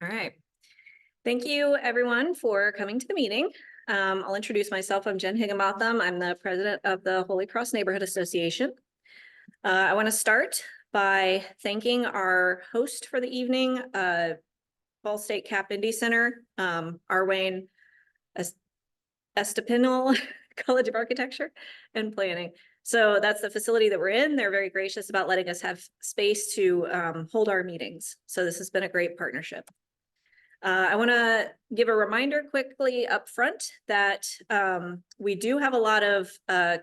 All right. Thank you, everyone, for coming to the meeting. I'll introduce myself. I'm Jen Higginbotham. I'm the president of the Holy Cross Neighborhood Association. I want to start by thanking our host for the evening, Ball State Cap Indie Center, Arwayne Estepinal College of Architecture and Planning. So that's the facility that we're in. They're very gracious about letting us have space to hold our meetings. So this has been a great partnership. I want to give a reminder quickly up front that we do have a lot of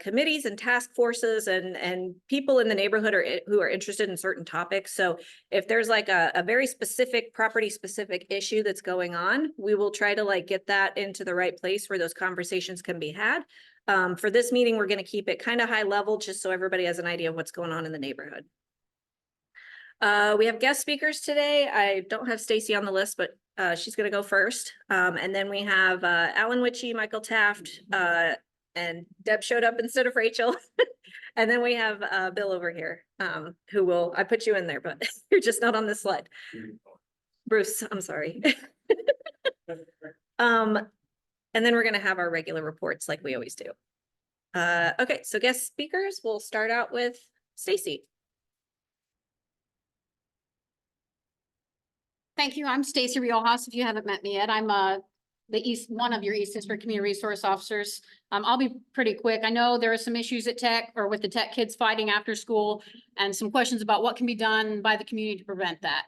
committees and task forces and people in the neighborhood who are interested in certain topics. So if there's like a very specific property specific issue that's going on, we will try to like get that into the right place where those conversations can be had. For this meeting, we're going to keep it kind of high level just so everybody has an idea of what's going on in the neighborhood. We have guest speakers today. I don't have Stacy on the list, but she's going to go first. And then we have Alan Witchy, Michael Taft, and Deb showed up instead of Rachel. And then we have Bill over here, who will, I put you in there, but you're just not on this slide. Bruce, I'm sorry. And then we're going to have our regular reports like we always do. Okay, so guest speakers, we'll start out with Stacy. Thank you. I'm Stacy Riojas. If you haven't met me yet, I'm one of your East District Community Resource Officers. I'll be pretty quick. I know there are some issues at Tech or with the Tech kids fighting after school and some questions about what can be done by the community to prevent that.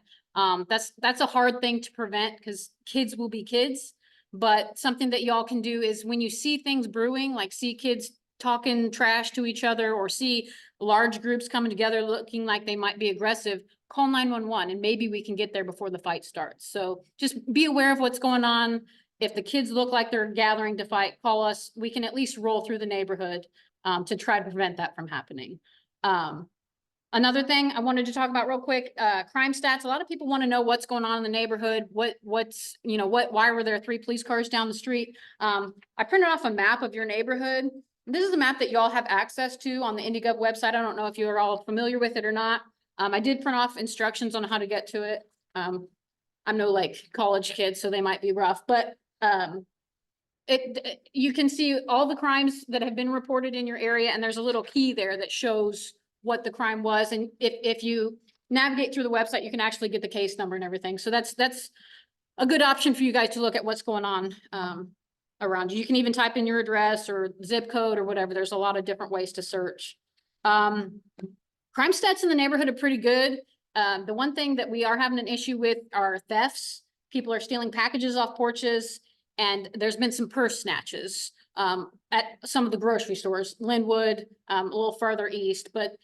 That's a hard thing to prevent because kids will be kids, but something that y'all can do is when you see things brewing, like see kids talking trash to each other or see large groups coming together looking like they might be aggressive, call 911 and maybe we can get there before the fight starts. So just be aware of what's going on. If the kids look like they're gathering to fight, call us. We can at least roll through the neighborhood to try to prevent that from happening. Another thing I wanted to talk about real quick, crime stats. A lot of people want to know what's going on in the neighborhood. Why were there 3 police cars down the street? I printed off a map of your neighborhood. This is a map that y'all have access to on the IndieGov website. I don't know if you're all familiar with it or not. I did print off instructions on how to get to it. I'm no like college kid, so they might be rough, but you can see all the crimes that have been reported in your area, and there's a little key there that shows what the crime was. And if you navigate through the website, you can actually get the case number and everything. So that's a good option for you guys to look at what's going on around you. You can even type in your address or zip code or whatever. There's a lot of different ways to search. Crime stats in the neighborhood are pretty good. The one thing that we are having an issue with are thefts. People are stealing packages off porches, and there's been some purse snatches at some of the grocery stores, Linwood, a little further east, but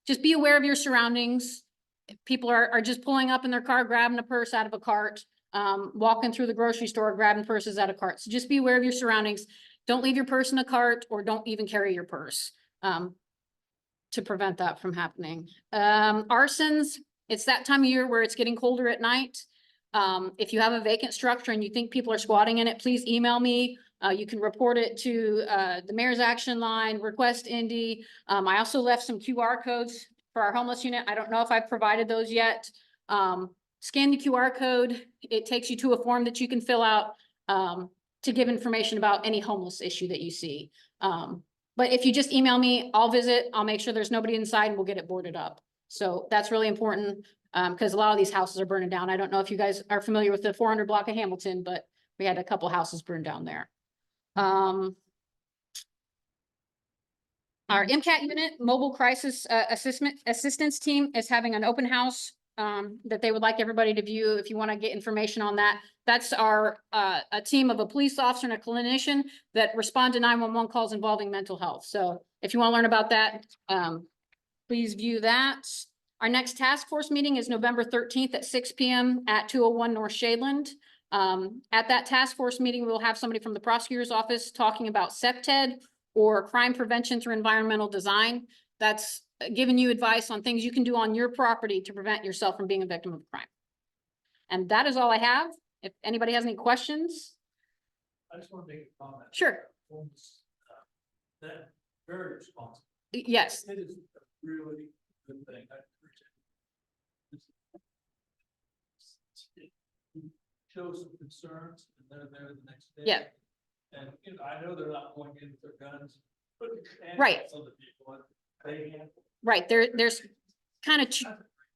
just be aware of your surroundings. People are just pulling up in their car, grabbing a purse out of a cart, walking through the grocery store, grabbing purses out of carts. So just be aware of your surroundings. Don't leave your purse in a cart or don't even carry your purse. To prevent that from happening. Arsons, it's that time of year where it's getting colder at night. If you have a vacant structure and you think people are squatting in it, please email me. You can report it to the Mayor's Action Line, Request Indy. I also left some QR codes for our homeless unit. I don't know if I've provided those yet. Scan the QR code. It takes you to a form that you can fill out to give information about any homeless issue that you see. But if you just email me, I'll visit, I'll make sure there's nobody inside and we'll get it boarded up. So that's really important because a lot of these houses are burning down. I don't know if you guys are familiar with the 400 block of Hamilton, but we had a couple houses burned down there. Our MCAT unit, Mobile Crisis Assistance Team, is having an open house that they would like everybody to view. If you want to get information on that, that's our a team of a police officer and a clinician that respond to 911 calls involving mental health. So if you want to learn about that, please view that. Our next task force meeting is November 13th at 6 p.m. at 201 North Shadeland. At that task force meeting, we'll have somebody from the prosecutor's office talking about CPTED or crime prevention through environmental design. That's giving you advice on things you can do on your property to prevent yourself from being a victim of crime. And that is all I have. If anybody has any questions. I just want to make a comment. Sure. That very responsible. Yes. It is a really good thing. I appreciate it. show some concerns and they're there the next day. Yeah. And, you know, I know they're not going in with their guns, but. Right. Some of the people, they handle. Right, there's kind of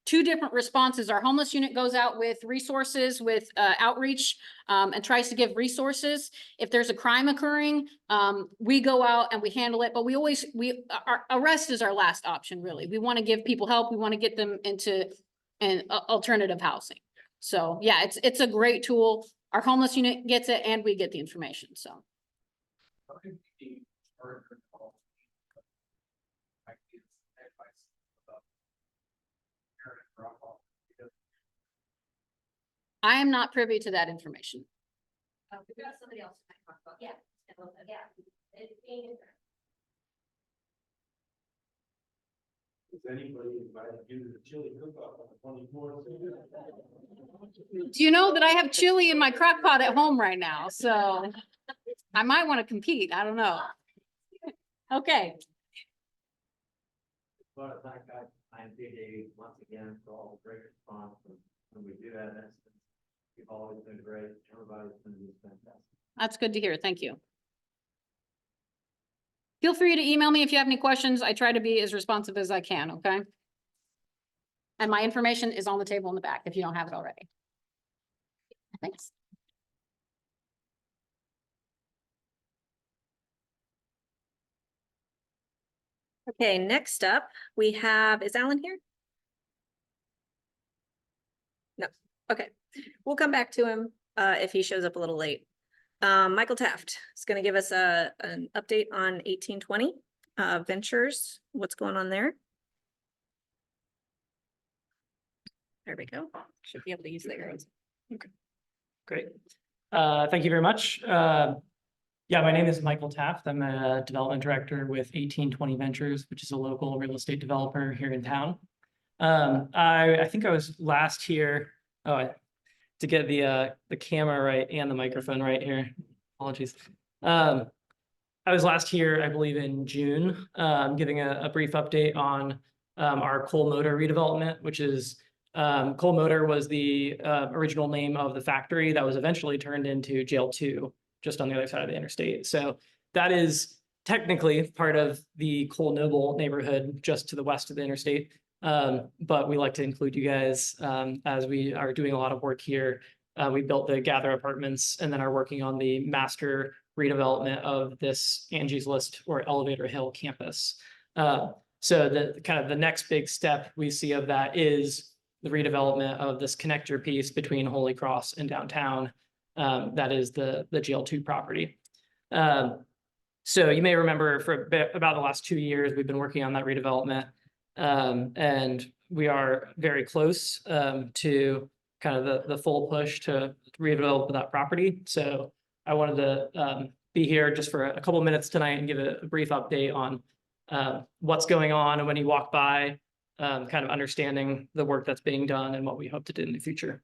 two different responses. Our homeless unit goes out with resources, with outreach, and tries to give resources. If there's a crime occurring, we go out and we handle it, but our arrest is our last option, really. We want to give people help. We want to get them into an alternative housing. So yeah, it's a great tool. Our homeless unit gets it and we get the information, so. I am not privy to that information. We've got somebody else to talk about, yeah. Is anybody invited you to the chili cook-off on the 24th? Do you know that I have chili in my crock pot at home right now? So I might want to compete. I don't know. Okay. But like I MPD once again for all the great response when we do that instance. You've always been great. Everybody's been fantastic. That's good to hear. Thank you. Feel free to email me if you have any questions. I try to be as responsive as I can, okay? And my information is on the table in the back if you don't have it already. Thanks. Okay, next up, we have, is Alan here? No, okay. We'll come back to him if he shows up a little late. Michael Taft is going to give us an update on 1820 Ventures. What's going on there? There we go. Should be able to use the arrows. Okay, great. Thank you very much. Yeah, my name is Michael Taft. I'm a development director with 1820 Ventures, which is a local real estate developer here in town. I think I was last here. To get the camera right and the microphone right here. Apologies. I was last here, I believe, in June, giving a brief update on our Cole Motor redevelopment, which is Cole Motor was the original name of the factory that was eventually turned into Jail 2, just on the other side of the interstate. So that is technically part of the Cole Noble neighborhood, just to the west of the interstate. But we like to include you guys as we are doing a lot of work here. We built the Gather apartments and then are working on the master redevelopment of this Angie's List or Elevator Hill campus. So the kind of the next big step we see of that is the redevelopment of this connector piece between Holy Cross and downtown. That is the GL2 property. So you may remember for about the last 2 years, we've been working on that redevelopment. And we are very close to kind of the full push to redevelop that property. So I wanted to be here just for a couple of minutes tonight and give a brief update on what's going on, and when you walk by, kind of understanding the work that's being done and what we hope to do in the future.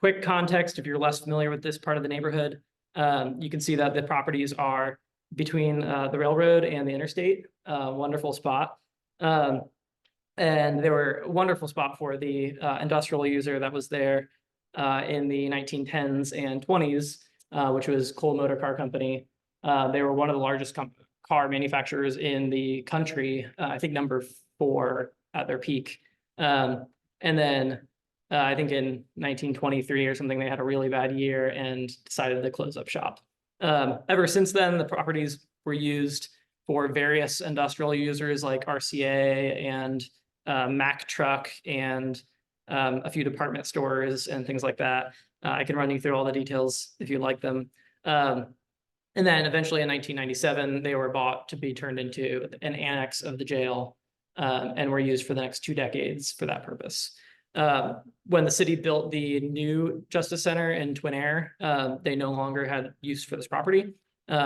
Quick context, if you're less familiar with this part of the neighborhood, you can see that the properties are between the railroad and the interstate. Wonderful spot. And they were a wonderful spot for the industrial user that was there in the 1910s and 20s, which was Cole Motor Car Company. They were one of the largest car manufacturers in the country, I think number 4 at their peak. And then I think in 1923 or something, they had a really bad year and decided to close up shop. Ever since then, the properties were used for various industrial users like RCA and Mack Truck and a few department stores and things like that. I can run you through all the details if you like them. And then eventually in 1997, they were bought to be turned into an annex of the jail and were used for the next 2 decades for that purpose. When the city built the new Justice Center in Twin Air, they no longer had use for this property.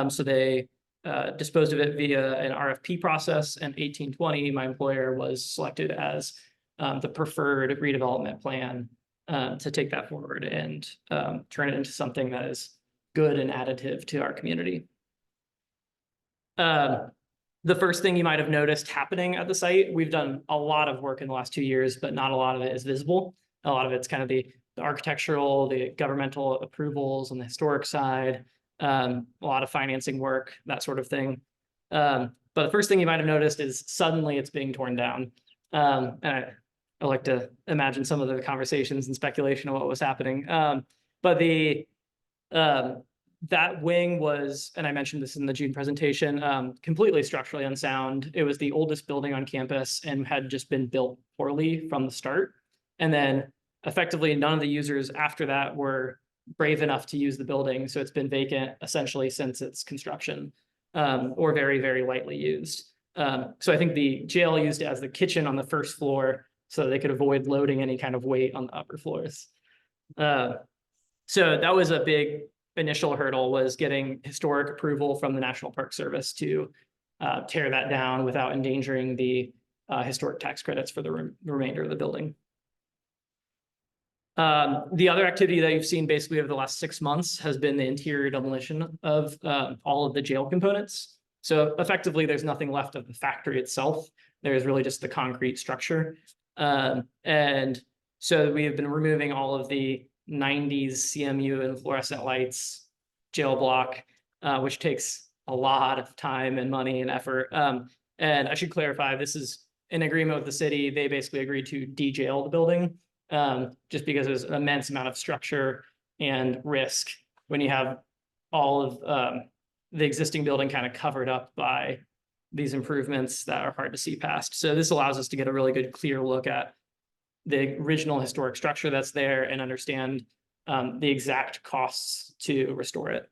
So they disposed of it via an RFP process, and 1820, my employer, was selected as the preferred redevelopment plan to take that forward and turn it into something that is good and additive to our community. The first thing you might have noticed happening at the site, we've done a lot of work in the last 2 years, but not a lot of it is visible. A lot of it's kind of the the architectural, the governmental approvals on the historic side, a lot of financing work, that sort of thing. But the first thing you might have noticed is suddenly it's being torn down. And I like to imagine some of the conversations and speculation of what was happening. But that wing was, and I mentioned this in the June presentation, completely structurally unsound. It was the oldest building on campus and had just been built poorly from the start. And then effectively none of the users after that were brave enough to use the building. So it's been vacant essentially since its construction, or very, very lightly used. So I think the jail used it as the kitchen on the first floor so they could avoid loading any kind of weight on the upper floors. So that was a big initial hurdle, was getting historic approval from the National Park Service to tear that down without endangering the historic tax credits for the remainder of the building. The other activity that you've seen basically over the last 6 months has been the interior demolition of all of the jail components. So effectively, there's nothing left of the factory itself. There's really just the concrete structure. And so we have been removing all of the 90s CMU and fluorescent lights, jail block, which takes a lot of time and money and effort. And I should clarify, this is in agreement with the city. They basically agreed to de-jail the building, just because there's an immense amount of structure and risk when you have all of the existing building kind of covered up by these improvements that are hard to see past. So this allows us to get a really good, clear look at the original historic structure that's there and understand the exact costs to restore it.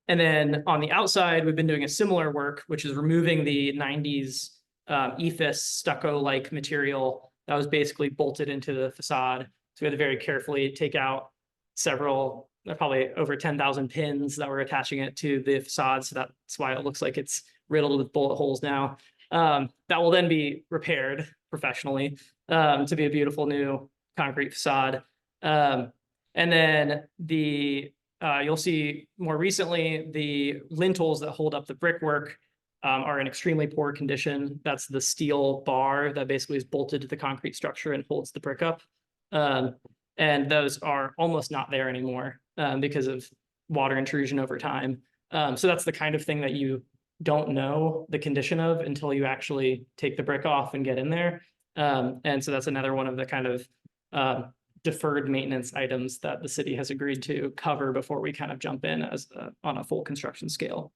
And then on the outside, we've been doing a similar work, which is removing the 90s ephes stucco-like material that was basically bolted into the facade. So we had to very carefully take out several, probably over 10,000 pins that were attaching it to the facade. So that's why it looks like it's riddled with bullet holes now. That will then be repaired professionally to be a beautiful new concrete facade. And then you'll see more recently, the lintels that hold up the brickwork are in extremely poor condition. That's the steel bar that basically is bolted to the concrete structure and holds the brick up. And those are almost not there anymore because of water intrusion over time. So that's the kind of thing that you don't know the condition of until you actually take the brick off and get in there. And so that's another one of the kind of deferred maintenance items that the city has agreed to cover before we kind of jump in as on a full construction scale.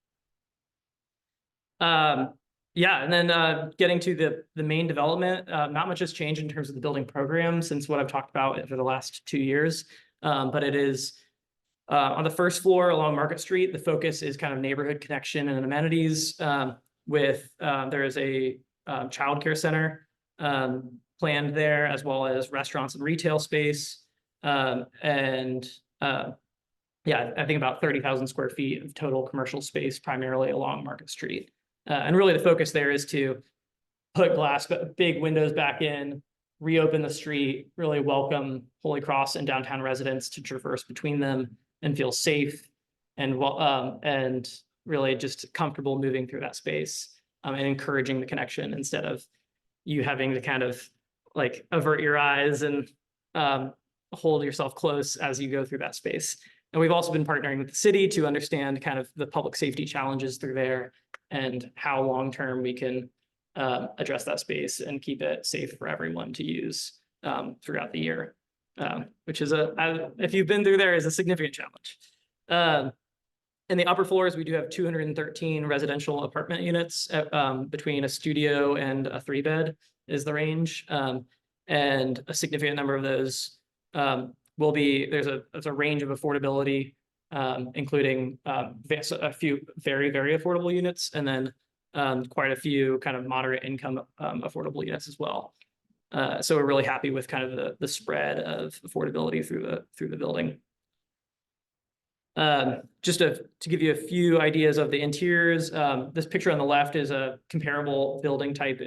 Yeah, and then getting to the main development, not much has changed in terms of the building program since what I've talked about for the last 2 years. But it is on the first floor along Market Street, the focus is kind of neighborhood connection and amenities there is a childcare center planned there, as well as restaurants and retail space. Yeah, I think about 30,000 square feet of total commercial space, primarily along Market Street. And really the focus there is to put big windows back in, reopen the street, really welcome Holy Cross and downtown residents to traverse between them and feel safe and really just comfortable moving through that space and encouraging the connection instead of you having to kind of like avert your eyes and hold yourself close as you go through that space. And we've also been partnering with the city to understand kind of the public safety challenges through there and how long-term we can address that space and keep it safe for everyone to use throughout the year, which is if you've been through there, is a significant challenge. In the upper floors, we do have 213 residential apartment units between a studio and a 3-bed is the range. And a significant number of those will be, there's a range of affordability, including a few very, very affordable units, and then quite a few kind of moderate income affordable units as well. So we're really happy with kind of the spread of affordability through the building. Just to give you a few ideas of the interiors, this picture on the left is a comparable building type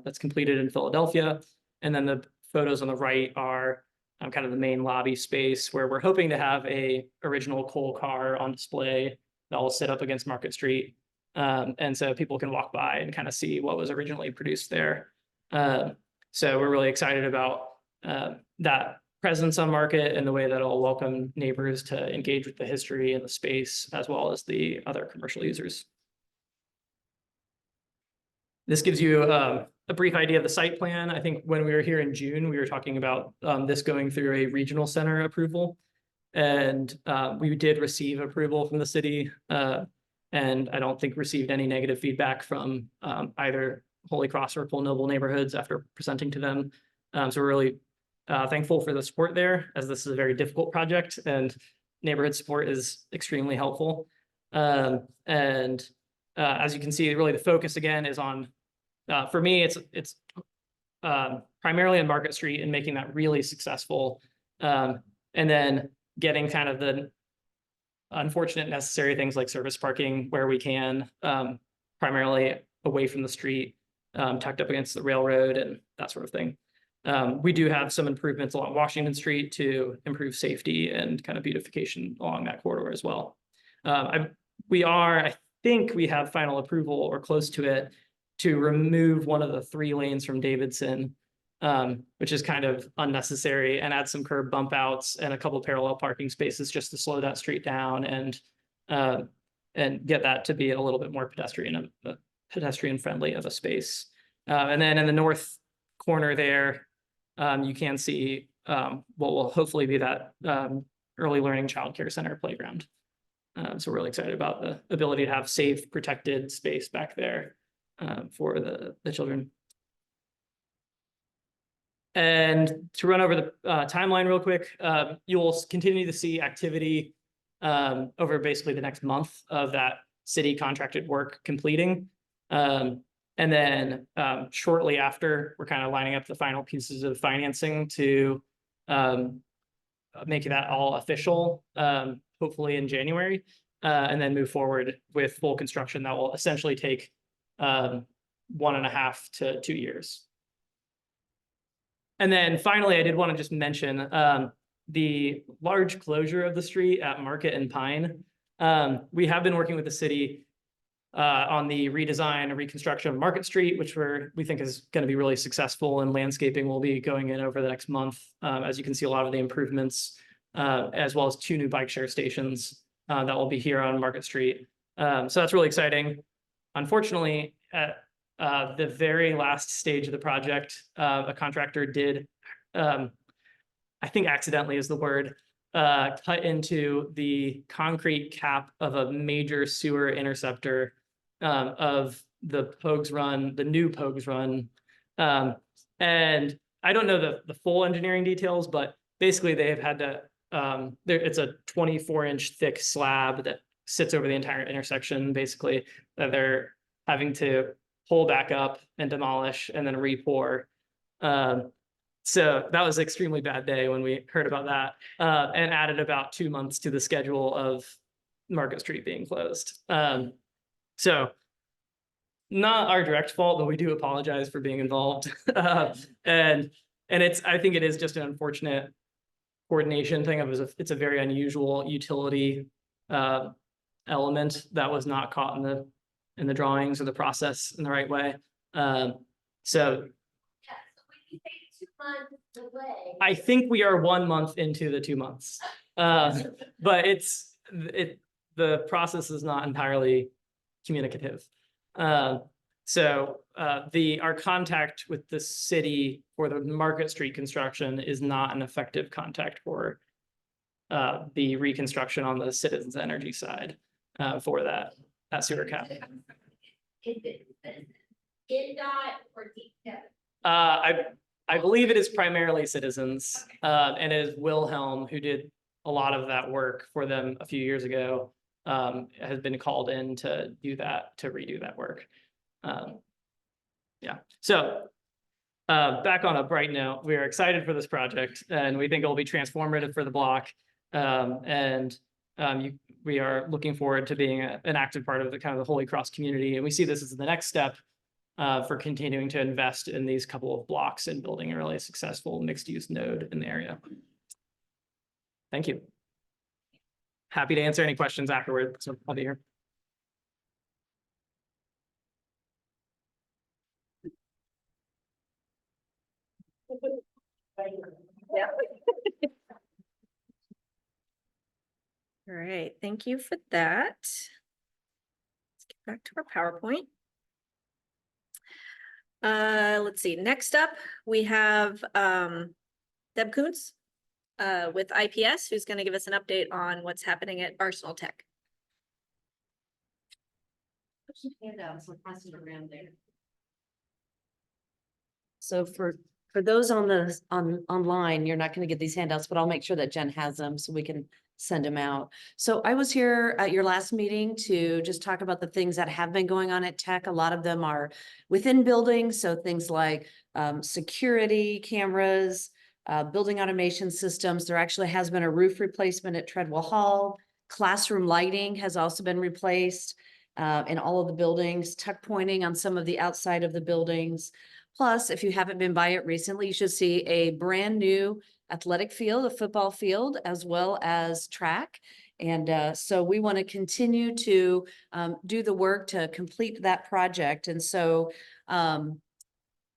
that's completed in Philadelphia. And then the photos on the right are kind of the main lobby space where we're hoping to have a original coal car on display that will sit up against Market Street. And so people can walk by and kind of see what was originally produced there. So we're really excited about that presence on Market in the way that it'll welcome neighbors to engage with the history and the space, as well as the other commercial users. This gives you a brief idea of the site plan. I think when we were here in June, we were talking about this going through a regional center approval. And we did receive approval from the city, and I don't think received any negative feedback from either Holy Cross or Full Noble neighborhoods after presenting to them. So we're really thankful for the support there, as this is a very difficult project and neighborhood support is extremely helpful. As you can see, really the focus again is on, for me, it's primarily on Market Street and making that really successful. And then getting kind of the unfortunate necessary things like service parking where we can, primarily away from the street, tucked up against the railroad and that sort of thing. We do have some improvements along Washington Street to improve safety and kind of beautification along that corridor as well. I think we have final approval or close to it to remove one of the 3 lanes from Davidson, which is kind of unnecessary, and add some curb bump outs and a couple parallel parking spaces just to slow that street down and get that to be a little bit more pedestrian friendly of a space. And then in the north corner there, you can see what will hopefully be that early learning childcare center playground. So we're really excited about the ability to have safe, protected space back there for the children. And to run over the timeline real quick, you'll continue to see activity over basically the next month of that city contracted work completing. And then shortly after, we're kind of lining up the final pieces of financing to make that all official, hopefully in January, and then move forward with full construction that will essentially take 1.5 to 2 years. And then finally, I did want to just mention the large closure of the street at Market and Pine. We have been working with the city on the redesign and reconstruction of Market Street, which we think is going to be really successful, and landscaping will be going in over the next month. As you can see, a lot of the improvements, as well as 2 new bike share stations that will be here on Market Street. So that's really exciting. Unfortunately, at the very last stage of the project, a contractor did, I think accidentally is the word, cut into the concrete cap of a major sewer interceptor of the Pogues Run, the new Pogues Run. And I don't know the full engineering details, but basically they have had to, it's a 24-inch thick slab that sits over the entire intersection, basically, that they're having to pull back up and demolish and then re-pour. So that was an extremely bad day when we heard about that, and added about 2 months to the schedule of Market Street being closed. So not our direct fault, but we do apologize for being involved. And I think it is just an unfortunate coordination thing. It's a very unusual utility element that was not caught in the drawings or the process in the right way. So I think we are 1 month into the 2 months, but the process is not entirely communicative. So our contact with the city for the Market Street construction is not an effective contact for the reconstruction on the Citizens Energy side for that sewer cap. Is it INDOT or DPW? I believe it is primarily Citizens, and it is Wilhelm who did a lot of that work for them a few years ago, has been called in to do that, to redo that work. Yeah, so back on a bright note, we are excited for this project and we think it will be transformative for the block. We are looking forward to being an active part of the kind of the Holy Cross community. And we see this as the next step for continuing to invest in these couple of blocks and building a really successful mixed use node in the area. Thank you. Happy to answer any questions afterward. So I'll be here. Yeah. All right, thank you for that. Let's get back to our PowerPoint. Let's see, next up, we have Deb Kuntz with IPS, who's going to give us an update on what's happening at Arsenal Tech. Handouts, we'll pass it around there. So for those on the, online, you're not gonna get these handouts, but I'll make sure that Jen has them so we can send them out. So I was here at your last meeting to just talk about the things that have been going on at Tech. A lot of them are within buildings, so things like security cameras, building automation systems. There actually has been a roof replacement at Treadwell Hall. Classroom lighting has also been replaced in all of the buildings, tuck pointing on some of the outside of the buildings. Plus, if you haven't been by it recently, you should see a brand new athletic field, a football field, as well as track. And so we want to continue to do the work to complete that project. And so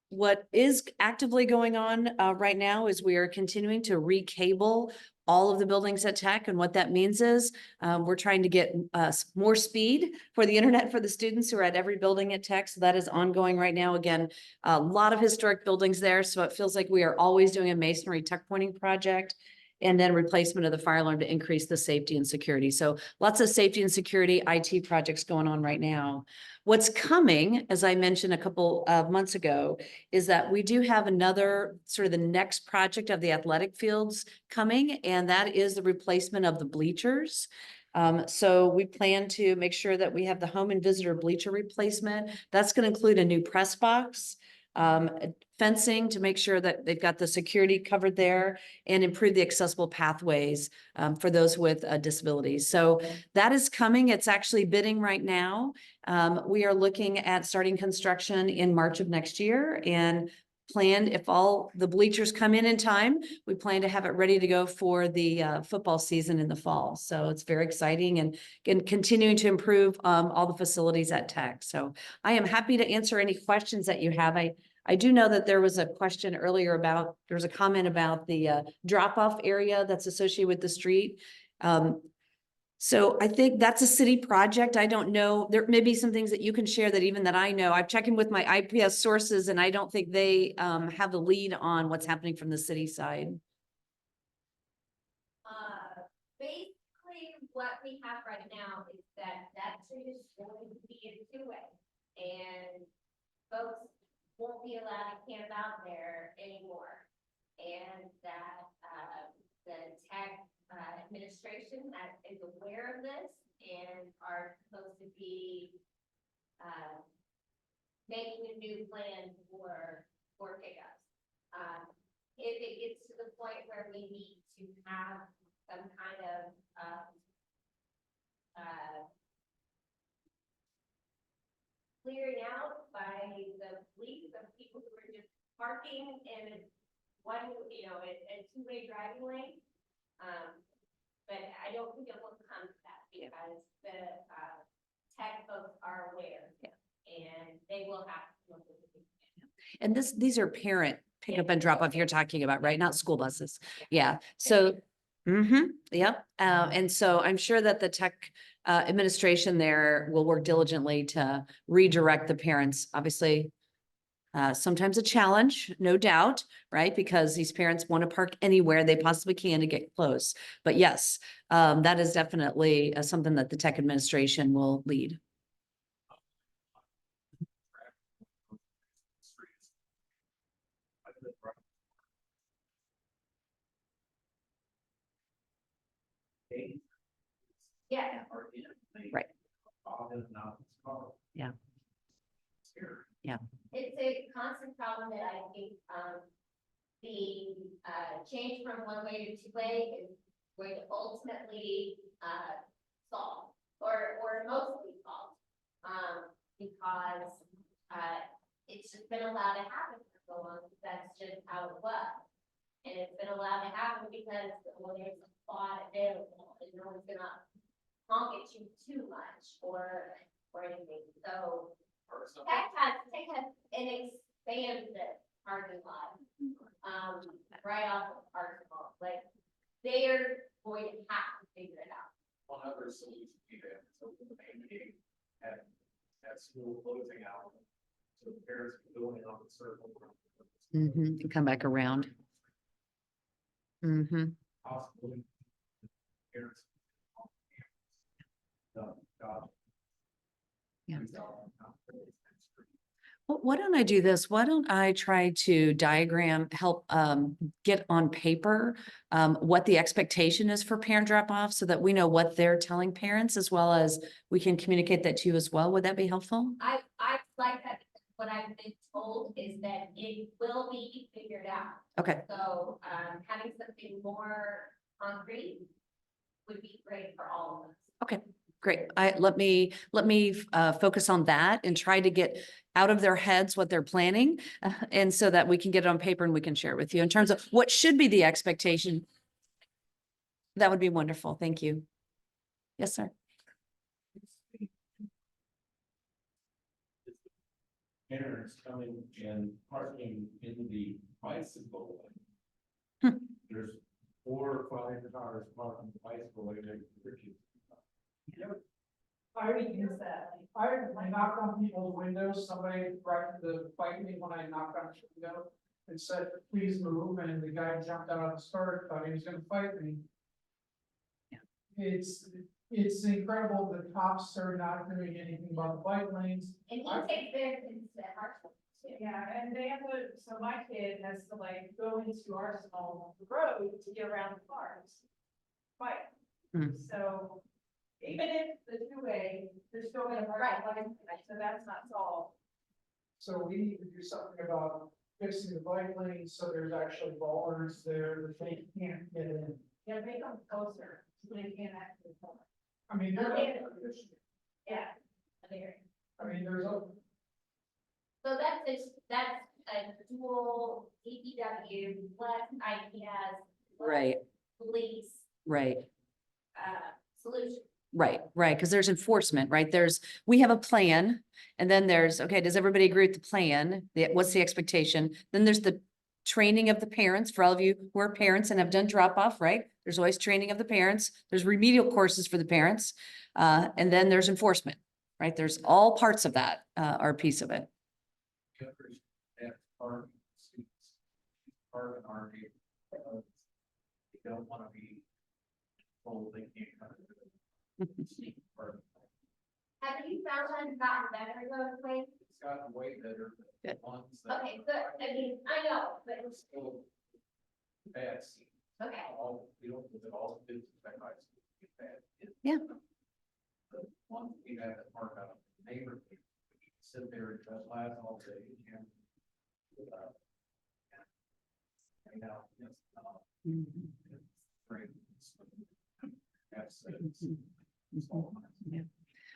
what is actively going on right now is we are continuing to recable all of the buildings at Tech. And what that means is we're trying to get more speed for the internet for the students who are at every building at Tech. So that is ongoing right now. Again, a lot of historic buildings there. So it feels like we are always doing a masonry tuck pointing project and then replacement of the fire alarm to increase the safety and security. So lots of safety and security IT projects going on right now. What's coming, as I mentioned a couple of months ago, is that we do have another sort of the next project of the athletic fields coming, and that is the replacement of the bleachers. So we plan to make sure that we have the home and visitor bleacher replacement. That's going to include a new press box, fencing to make sure that they've got the security covered there, and improve the accessible pathways for those with disabilities. So that is coming. It's actually bidding right now. We are looking at starting construction in March of next year, and planned, if all the bleachers come in time, we plan to have it ready to go for the football season in the fall. So it's very exciting, and continuing to improve all the facilities at Tech. So I am happy to answer any questions that you have. I do know that there was a question earlier about, there was a comment about the drop-off area that's associated with the street. So I think that's a city project. I don't know. There may be some things that you can share that even that I know. I've checked in with my IPS sources, and I don't think they have the lead on what's happening from the city side. Basically, what we have right now is that street is going to be a two-way, and folks won't be allowed to camp out there anymore. And that the Tech administration that is aware of this and are supposed to be making a new plan for pickups. If it gets to the point where we need to have some kind of clearing out by the police of people who are just parking in one, a two-way driving lane. But I don't think it will come to that because the Tech folks are aware, and they will have to look at it. And these are parent pickup and drop off you're talking about, right? Not school buses. Yeah. So, yep. And so I'm sure that the Tech administration there will work diligently to redirect the parents. Obviously, sometimes a challenge, no doubt, right? Because these parents want to park anywhere they possibly can to get close. But yes, that is definitely something that the Tech administration will lead. Yeah. Right. Yeah. Yeah. It's a constant problem that I think, the, change from one way to two way is going to ultimately, solve, or mostly solve. Because, it's just been allowed to happen for so long, that's just how it was. And it's been allowed to happen because, well, there's a spot available, and no one's gonna honk at you too much, or anything, so. Tech has an expansive parking lot. Right off of Arsenal, like, they are going to have to figure it out. One other solution we have, so maybe at school closing out, so parents can go in on the circle. And come back around. Possibly. Parents. God. Yeah. Well, why don't I do this? Why don't I try to help get on paper what the expectation is for parent drop off so that we know what they're telling parents as well as we can communicate that to you as well. Would that be helpful? I like that, because what I've been told is that it will be figured out. Okay, So, having something more concrete would be great for all of us. okay, great. Let me focus on that and try to get out of their heads what they're planning. And so that we can get it on paper and we can share it with you in terms of what should be the expectation. That would be wonderful. Thank you. Yes, sir. Parents coming and parking in the bicycle Hmm. lane. There's 4 or 5 cars parked in the bicycle lane. They're kids. I already use that. I knocked on people's windows, somebody threatened to fight me when I knocked on his window and said, please move, and the guy jumped out of the skirt, thought he was gonna fight me. Yeah. It's incredible, the cops are not doing anything about the bike lanes. And he takes their kids to Arsenal too. Yeah, and they have to, so my kid has to like go into Arsenal Road to get around the cars. Right. Hmm. So even if the two-way, they're still gonna ride, so that's not solved. So we need to do something about fixing the bike lanes, so there's actually ballers there that they can't get in. Yeah, make them closer, so they can't actually. come. I mean, Okay. Yeah. I mean, there's a, So that's a dual DPW plus IPS. plus Right. Police, Right. solution. Right, because there's enforcement, right? We have a plan and then there's, okay, does everybody agree with the plan? What's the expectation? Then there's the training of the parents for all of you who are parents and have done drop off, right? There's always training of the parents. There's remedial courses for the parents. And then there's enforcement, right? There's all parts of that are a piece of it. Have parking seats. Park in our neighborhood. They don't want to be told they can't come to the park. Have you found one gotten better those ways? It's gotten way better than the ones that. Okay, good, I mean, I know, but, It's still bad seats. okay. All, we don't look at all the business that high school. It's bad. Yeah. The ones we have that park out in the neighborhood, we sit there and just laugh all day and. Hang out, yes, Yeah.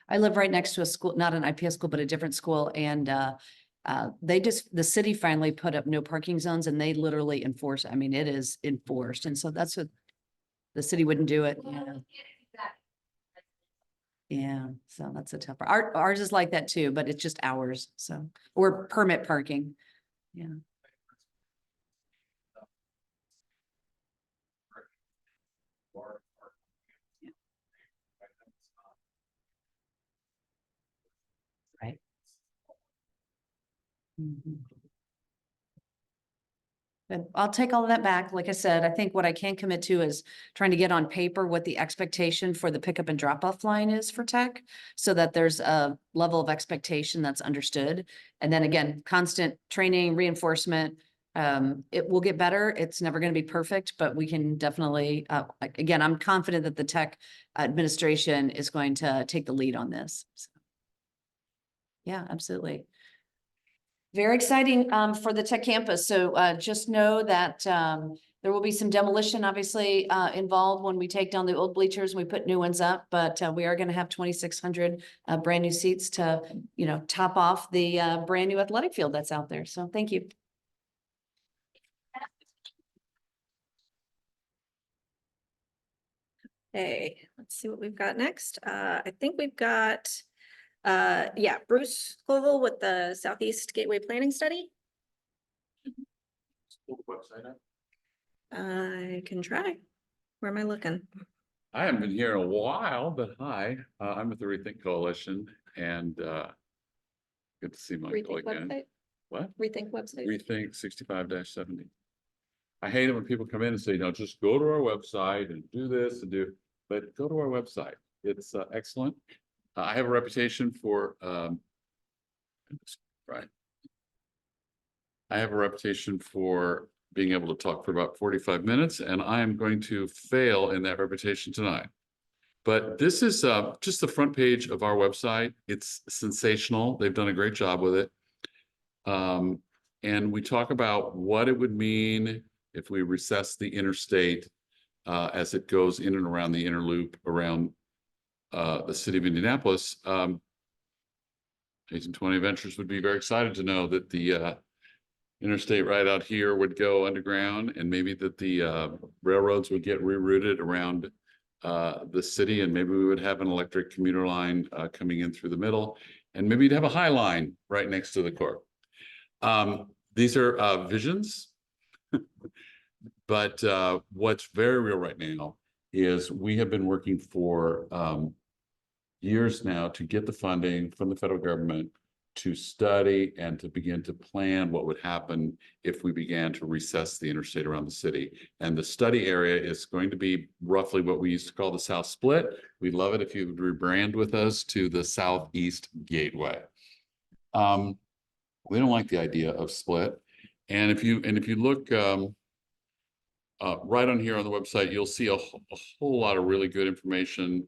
I live right next to a school, not an IPS school, but a different school, and the city finally put up no parking zones and they literally enforce, I mean, it is enforced, and so that's what the city wouldn't do it, yeah. Yeah, so that's a tough, ours is like that too, but it's just ours, so, or permit parking, yeah. Right. Mhm. And I'll take all of that back. Like I said, I think what I can commit to is trying to get on paper what the expectation for the pickup and drop off line is for tech. So that there's a level of expectation that's understood. And then again, constant training, reinforcement. It will get better. It's never going to be perfect, but we can definitely, again, I'm confident that the tech administration is going to take the lead on this. So. Yeah, absolutely. Very exciting for the tech campus. So just know that there will be some demolition obviously involved when we take down the old bleachers and we put new ones up. But we are going to have 2,600 brand new seats to, top off the brand new athletic field that's out there. So thank you. Okay, let's see what we've got next. I think we've got, Bruce Koval with the Southeast Gateway Planning Study. Pull the website up. I can try. Where am I looking? I haven't been here in a while, but hi, I'm with the Rethink Coalition and good to see Michael Rethink again. website? What? Rethink website? Rethink 65-70. I hate it when people come in and say, no, just go to our website and do this and do, but go to our website. It's excellent. I have a reputation for, right. I have a reputation for being able to talk for about 45 minutes, and I am going to fail in that reputation tonight. But this is just the front page of our website. It's sensational. They've done a great job with it. And we talk about what it would mean if we recess the interstate as it goes in and around the inner loop around the city of Indianapolis. 1820 Ventures would be very excited to know that the interstate right out here would go underground, and maybe that the railroads would get rerouted around the city, and maybe we would have an electric commuter line coming in through the middle, and maybe you'd have a high line right next to the court. These are visions, but what's very real right now is we have been working for years now to get the funding from the federal government to study and to begin to plan what would happen if we began to recess the interstate around the city. And the study area is going to be roughly what we used to call the South Split. We'd love it if you would rebrand with us to the Southeast Gateway. We don't like the idea of split. And if you look right on here on the website, you'll see a whole lot of really good information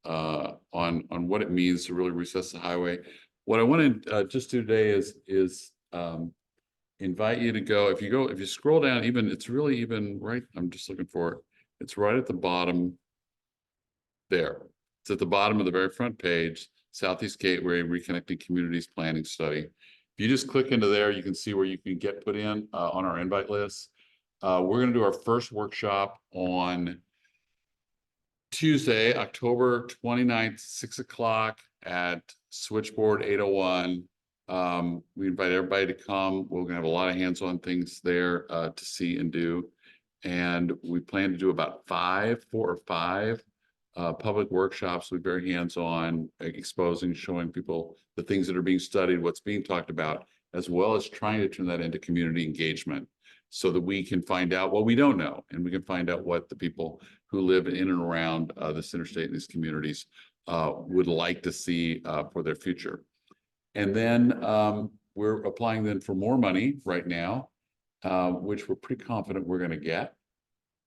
on what it means to really recess the highway. What I want to just do today is invite you to go. If you scroll down, it's really even right. I'm just looking for it. It's right at the bottom there. It's at the bottom of the very front page, Southeast Gateway Reconnecting Communities Planning Study. If you just click into there, you can see where you can get put in on our invite list. We're going to do our first workshop on Tuesday, October 29th, 6 o'clock at Switchboard 801. We invite everybody to come. We're gonna have a lot of hands-on things there to see and do. And we plan to do about 4 or 5 public workshops with very hands-on, exposing, showing people the things that are being studied, what's being talked about, as well as trying to turn that into community engagement so that we can find out what we don't know, and we can find out what the people who live in and around this interstate and these communities would like to see for their future. And then we're applying then for more money right now, which we're pretty confident we're going to get.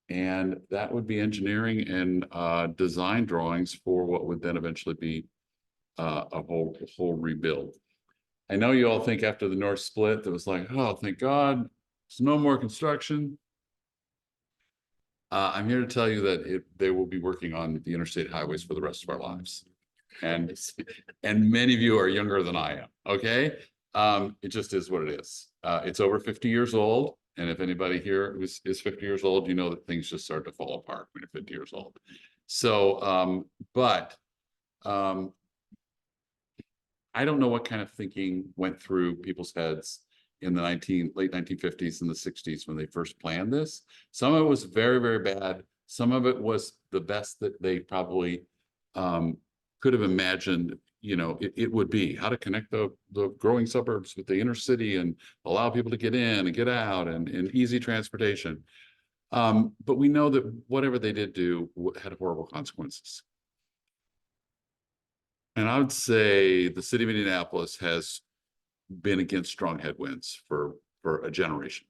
And that would be engineering and design drawings for what would then eventually be a whole rebuild. I know you all think after the North Split, that was like, oh, thank God, there's no more construction. I'm here to tell you that they will be working on the interstate highways for the rest of our lives. And many of you are younger than I am, okay? It just is what it is. It's over 50 years old. And if anybody here is 50 years old, you know that things just start to fall apart when you're 50 years old. So, I don't know what kind of thinking went through people's heads in the late 1950s and the 60s when they first planned this. Some of it was very, very bad. Some of it was the best that they probably could have imagined, it would be. How to connect the growing suburbs with the inner city and allow people to get in and get out and easy transportation. But we know that whatever they did do had horrible consequences. And I would say the city of Indianapolis has been against strong headwinds for a generation.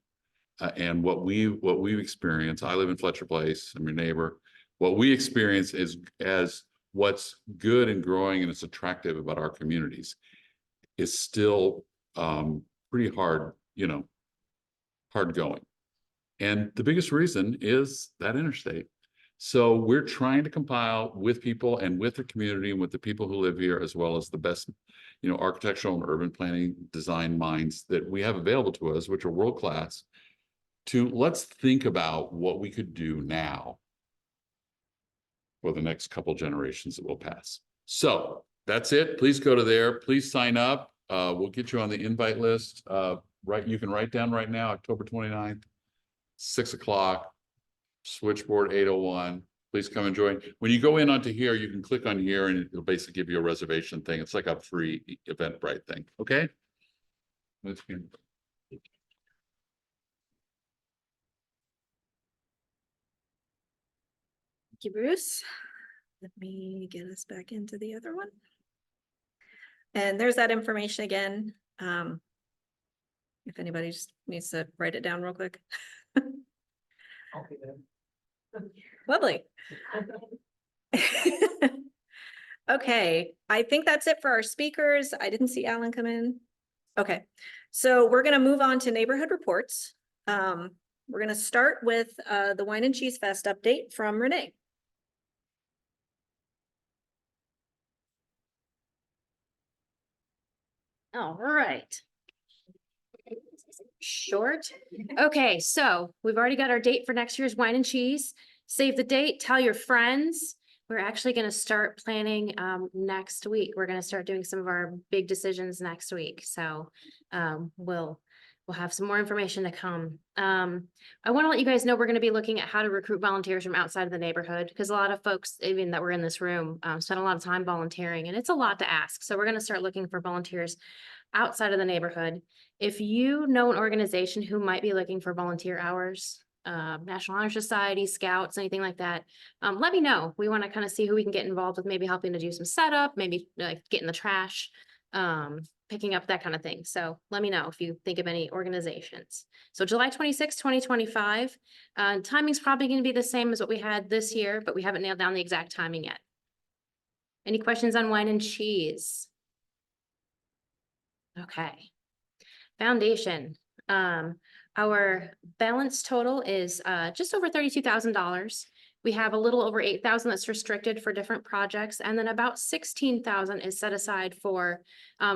And what we've experienced, I live in Fletcher Place, I'm your neighbor. What we experience is as what's good and growing and it's attractive about our communities is still pretty hard, hard going. And the biggest reason is that interstate. So we're trying to compile with people and with the community and with the people who live here, as well as the best, architectural and urban planning design minds that we have available to us, which are world-class, let's think about what we could do now for the next couple generations that will pass. So that's it. Please go to there. Please sign up. We'll get you on the invite list. You can write down right now, October 29th. 6 o'clock, switchboard 801. Please come and join. When you go in onto here, you can click on here and it'll basically give you a reservation thing. It's like a free Eventbrite thing, okay? Let's be- Thank you, Bruce. Let me get us back into the other one. And there's that information again. If anybody just needs to write it down real quick. Lovely. Okay, I think that's it for our speakers. I didn't see Alan come in. Okay, so we're gonna move on to neighborhood reports. We're gonna start with the Wine and Cheese Fest update from Renee. All right. Short. Okay, so we've already got our date for next year's Wine and Cheese. Save the date, tell your friends. We're actually going to start planning next week. We're going to start doing some of our big decisions next week. So we'll have some more information to come. I want to let you guys know we're going to be looking at how to recruit volunteers from outside of the neighborhood, because a lot of folks, even that were in this room, spend a lot of time volunteering, and it's a lot to ask. So we're going to start looking for volunteers outside of the neighborhood. If you know an organization who might be looking for volunteer hours, National Honor Society, Scouts, anything like that, let me know. We want to kind of see who we can get involved with, maybe helping to do some setup, maybe like getting the trash, picking up that kind of thing. So let me know if you think of any organizations. So July 26, 2025, timing's probably going to be the same as what we had this year, but we haven't nailed down the exact timing yet. Any questions on Wine and Cheese? Okay. Foundation. Our balance total is just over $32,000. We have a little over 8,000 that's restricted for different projects, and then about 16,000 is set aside for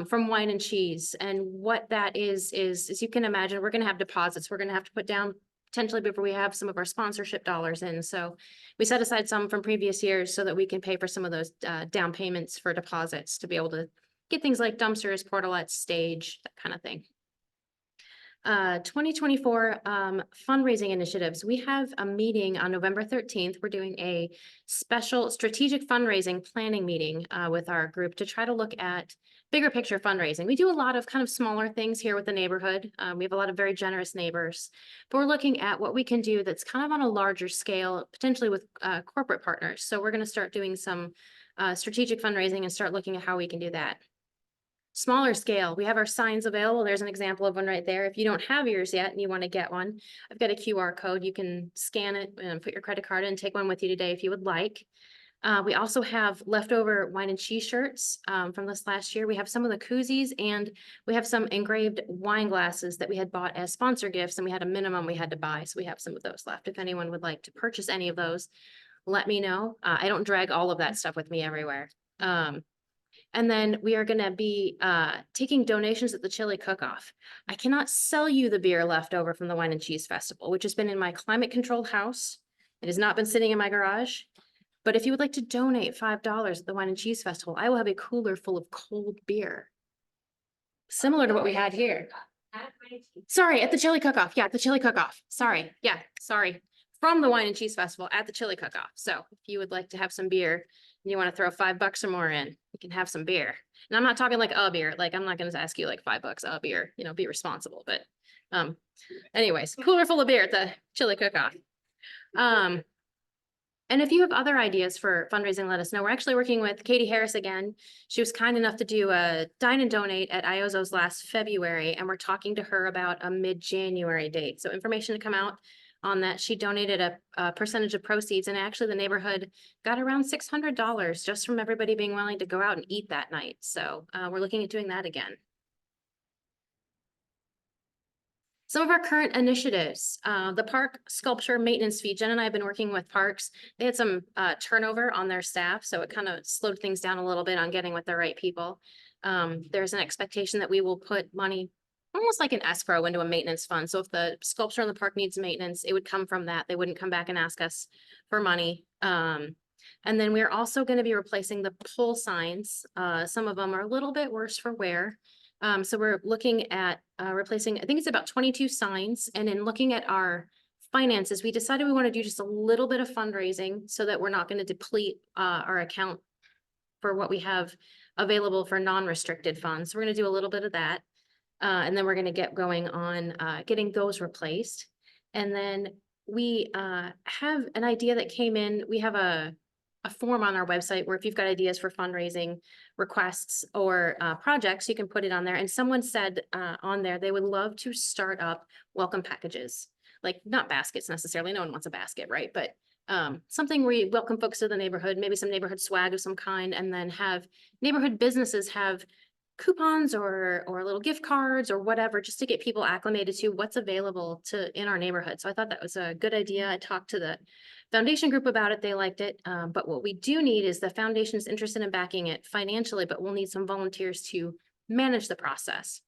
from Wine and Cheese. And what that is as you can imagine, we're going to have deposits. We're going to have to put down potentially before we have some of our sponsorship dollars in. So we set aside some from previous years so that we can pay for some of those down payments for deposits to be able to get things like dumpsters, portalettes, stage, that kind of thing. 2024 fundraising initiatives. We have a meeting on November 13th. We're doing a special strategic fundraising planning meeting with our group to try to look at bigger picture fundraising. We do a lot of kind of smaller things here with the neighborhood. We have a lot of very generous neighbors, but we're looking at what we can do that's kind of on a larger scale, potentially with corporate partners. So we're going to start doing some strategic fundraising and start looking at how we can do that. Smaller scale, we have our signs available. There's an example of one right there. If you don't have yours yet and you want to get one, I've got a QR code. You can scan it and put your credit card in and take one with you today if you would like. We also have leftover Wine and Cheese shirts from this last year. We have some of the koozies, and we have some engraved wine glasses that we had bought as sponsor gifts, and we had a minimum we had to buy. So we have some of those left. If anyone would like to purchase any of those, let me know. I don't drag all of that stuff with me everywhere. And then we are going to be taking donations at the chili cook-off. I cannot sell you the beer left over from the Wine and Cheese Festival, which has been in my climate-controlled house. It has not been sitting in my garage. But if you would like to donate $5 at the Wine and Cheese Festival, I will have a cooler full of cold beer. Similar to what we had here. Sorry, at the chili cook-off. Yeah, at the chili cook-off. Sorry. Yeah, sorry. From the Wine and Cheese Festival at the chili cook-off. So if you would like to have some beer and you want to throw $5 or more in, you can have some beer. And I'm not talking like a beer. Like, I'm not going to ask you like $5 a beer, you know, be responsible. But anyways, cooler full of beer at the chili cook-off. And if you have other ideas for fundraising, let us know. We're actually working with Katie Harris again. She was kind enough to do a dine and donate at IOZO's last February, and we're talking to her about a mid-January date. So information to come out on that. She donated a percentage of proceeds, and actually the neighborhood got around $600 just from everybody being willing to go out and eat that night. So we're looking at doing that again. Some of our current initiatives, the park sculpture maintenance fee. Jen and I have been working with parks. They had some turnover on their staff, so it kind of slowed things down a little bit on getting with the right people. There's an expectation that we will put money almost like an escrow into a maintenance fund. So if the sculpture in the park needs maintenance, it would come from that. They wouldn't come back and ask us for money. And then we're also going to be replacing the pole signs. Some of them are a little bit worse for wear. So we're looking at replacing, I think it's about 22 signs. And in looking at our finances, we decided we want to do just a little bit of fundraising so that we're not going to deplete our account for what we have available for non-restricted funds. So we're going to do a little bit of that. And then we're going to get going on getting those replaced. And then we have an idea that came in. We have a form on our website where if you've got ideas for fundraising requests or projects, you can put it on there. And someone said on there, they would love to start up welcome packages, like not baskets necessarily. No one wants a basket, right? But something where you welcome folks to the neighborhood, maybe some neighborhood swag of some kind, and then have neighborhood businesses have coupons or little gift cards or whatever, just to get people acclimated to what's available in our neighborhood. So I thought that was a good idea. I talked to the foundation group about it. They liked it. But what we do need is the foundation's interested in backing it financially, but we'll need some volunteers to manage the process.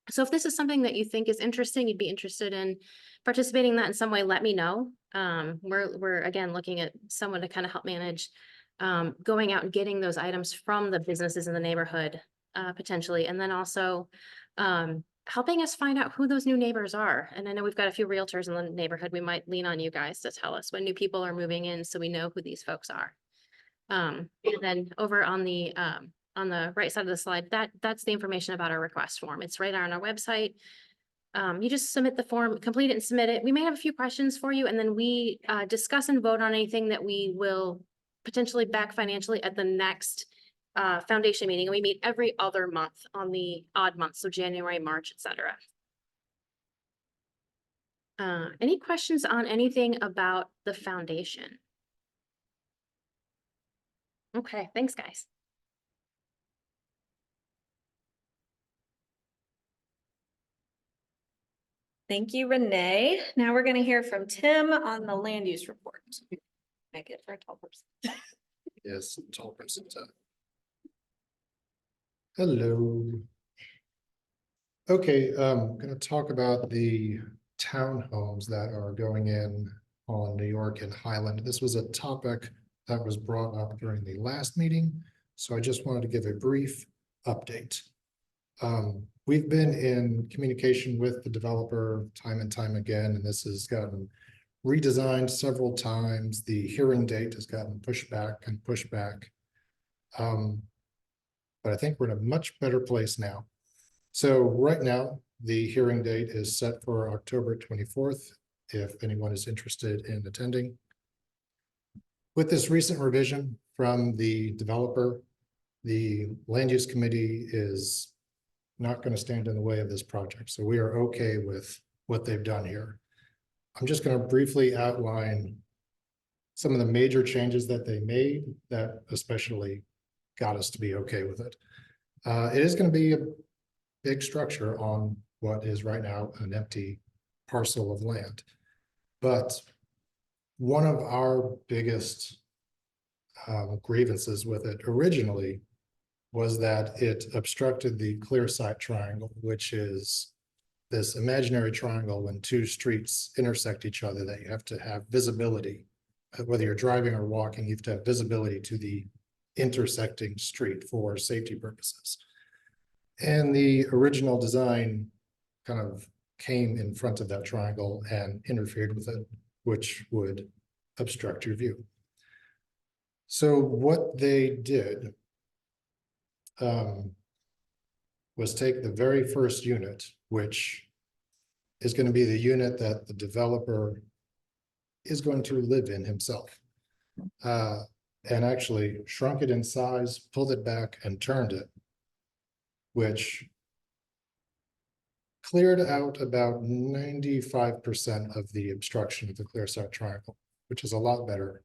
So if this is something that you think is interesting, you'd be interested in participating in that in some way, let me know. We're again looking at someone to kind of help manage going out and getting those items from the businesses in the neighborhood potentially, and then also helping us find out who those new neighbors are. And I know we've got a few realtors in the neighborhood. We might lean on you guys to tell us when new people are moving in so we know who these folks are. And then over on the right side of the slide, that's the information about our request form. It's right on our website. You just submit the form, complete it and submit it. We may have a few questions for you, and then we discuss and vote on anything that we will potentially back financially at the next foundation meeting. We meet every other month on the odd months, so January, March, etc. Any questions on anything about the foundation? Okay, thanks, guys. Thank you, Renee. Now we're going to hear from Tim on the land use report. Make it for a tall person. Yes, tall person. Hello. Okay, I'm going to talk about the townhomes that are going in on New York and Highland. This was a topic that was brought up during the last meeting, so I just wanted to give a brief update. We've been in communication with the developer time and time again, and this has gotten redesigned several times. The hearing date has gotten pushed back and pushed back. But I think we're in a much better place now. So right now, the hearing date is set for October 24th, if anyone is interested in attending. With this recent revision from the developer, the land use committee is not going to stand in the way of this project. So we are okay with what they've done here. I'm just going to briefly outline some of the major changes that they made that especially got us to be okay with it. It is going to be a big structure on what is right now an empty parcel of land. But one of our biggest grievances with it originally was that it obstructed the clear sight triangle, which is this imaginary triangle when two streets intersect each other that you have to have visibility. Whether you're driving or walking, you have to have visibility to the intersecting street for safety purposes. And the original design kind of came in front of that triangle and interfered with it, which would obstruct your view. So what they did was take the very first unit, which is going to be the unit that the developer is going to live in himself, and actually shrunk it in size, pulled it back and turned it, which cleared out about 95% of the obstruction of the clear sight triangle, which is a lot better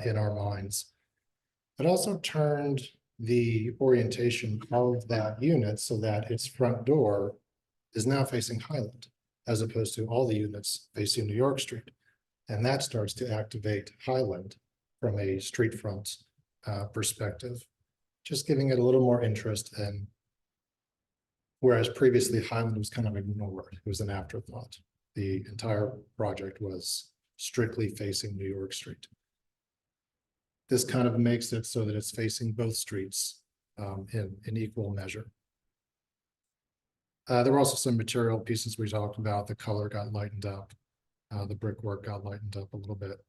in our minds. It also turned the orientation of that unit so that its front door is now facing Highland, as opposed to all the units facing New York Street. And that starts to activate Highland from a street front perspective, just giving it a little more interest. And whereas previously Highland was kind of ignored, it was an afterthought. The entire project was strictly facing New York Street. This kind of makes it so that it's facing both streets in equal measure. There were also some material pieces we talked about. The color got lightened up. The brickwork got lightened up a little bit.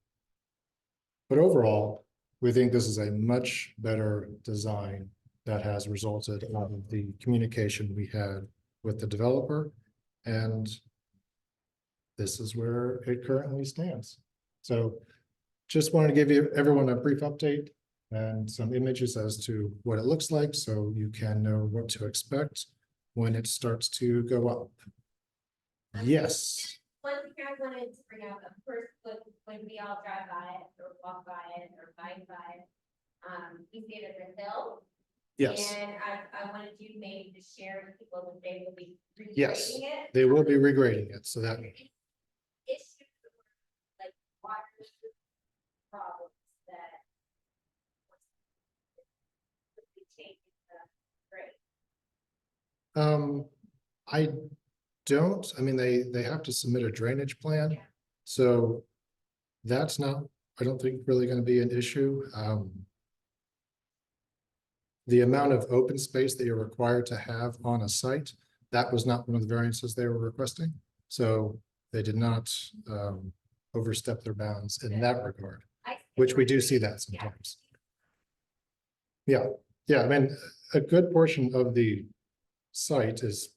But overall, we think this is a much better design that has resulted out of the communication we had with the developer. And this is where it currently stands. So just wanted to give everyone a brief update and some images as to what it looks like, so you can know what to expect when it starts to go up. Yes. One thing I wanted to bring up, of course, when we all drive by it or walk by it or bike by it, we see it as a hill. Yes, And I wanted you maybe to share with people that they will be yes, regrading it. they will be regrading it, so that, Issues like water problems that. would be changing the grade. I don't, I mean, they have to submit a drainage plan, so that's not, I don't think really gonna be an issue. The amount of open space that you're required to have on a site, that was not one of the variances they were requesting. So they did not overstep their bounds in that regard, which we do see that sometimes. Yeah, I mean, a good portion of the site is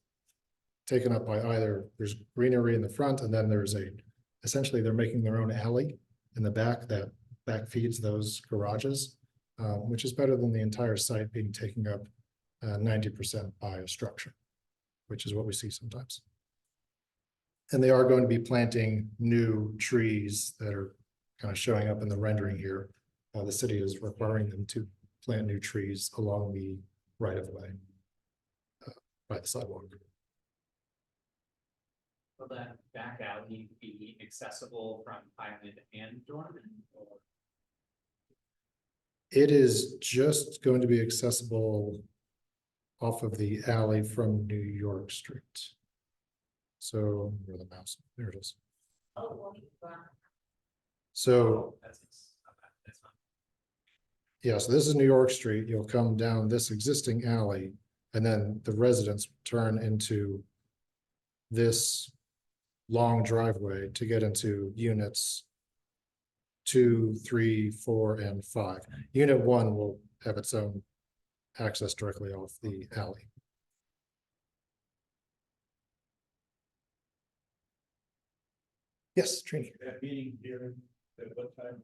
taken up by either, there's greenery in the front, and then there's essentially they're making their own alley in the back that back feeds those garages. Which is better than the entire site being taken up 90% by a structure, which is what we see sometimes. And they are going to be planting new trees that are kind of showing up in the rendering here. The city is requiring them to plant new trees along the right of way by the sidewalk. Will that back alley be accessible from Highland and Dorman? Or It is just going to be accessible off of the alley from New York Street. So where the mouse, there it is. So that's fine. yeah, so this is New York Street. You'll come down this existing alley, and then the residents turn into this long driveway to get into units 2, 3, 4, and 5. Unit 1 will have its own access directly off the alley. Yes, Trini. That meeting here, at what time?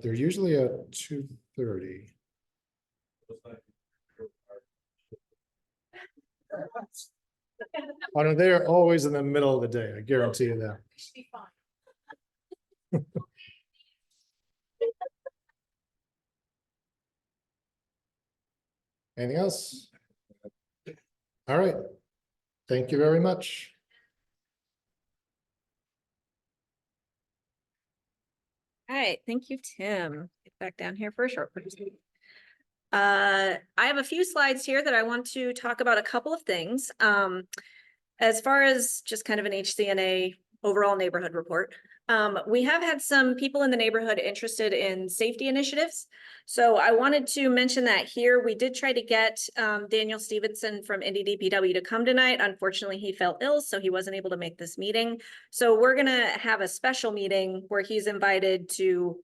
They're usually at 2:30. Oh, no, they're always in the middle of the day. I guarantee you that. Should be fine. Anything else? All right. Thank you very much. All right, thank you, Tim. Get back down here for a short. I have a few slides here that I want to talk about a couple of things. As far as just kind of an HCNA overall neighborhood report. We have had some people in the neighborhood interested in safety initiatives. So I wanted to mention that here. We did try to get Daniel Stevenson from Indy DPW to come tonight. Unfortunately, he fell ill, so he wasn't able to make this meeting. So we're gonna have a special meeting where he's invited to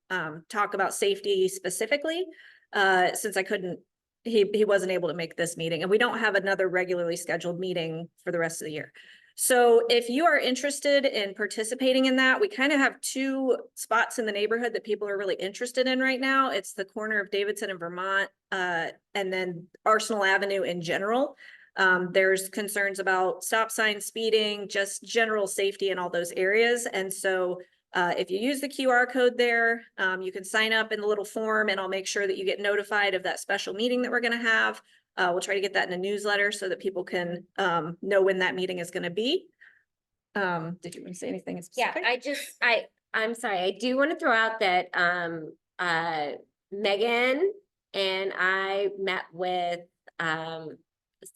talk about safety specifically, since he wasn't able to make this meeting, and we don't have another regularly scheduled meeting for the rest of the year. So if you are interested in participating in that, we kind of have two spots in the neighborhood that people are really interested in right now. It's the corner of Davidson and Vermont, and then Arsenal Avenue in general. There's concerns about stop signs, speeding, just general safety in all those areas. And so if you use the QR code there, you can sign up in the little form, and I'll make sure that you get notified of that special meeting that we're going to have. We'll try to get that in a newsletter so that people can know when that meeting is going to be. Did you want to say anything specific? Yeah, I'm sorry, I do want to throw out that Megan and I met with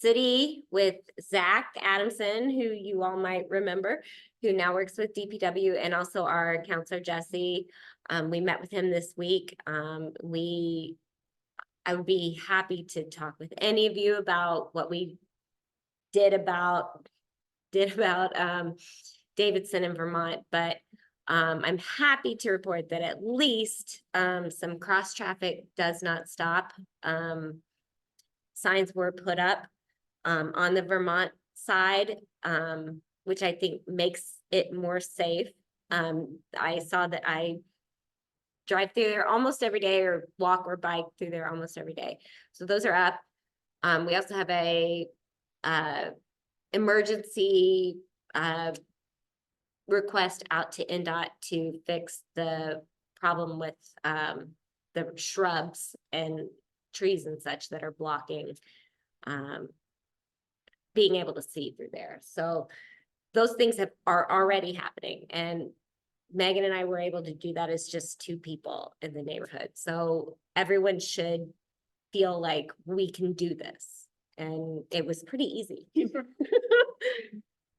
city with Zach Adamson, who you all might remember, who now works with DPW, and also our counselor Jesse. We met with him this week. I would be happy to talk with any of you about what we did about Davidson in Vermont, but I'm happy to report that at least some cross traffic does not stop. Signs were put up on the Vermont side, which I think makes it more safe. I saw that I drive through there almost every day or walk or bike through there almost every day. So those are up. We also have a emergency request out to NDOT to fix the problem with the shrubs and trees and such that are blocking being able to see through there. So those things are already happening, and Megan and I were able to do that as just 2 people in the neighborhood. So everyone should feel like we can do this. And it was pretty easy.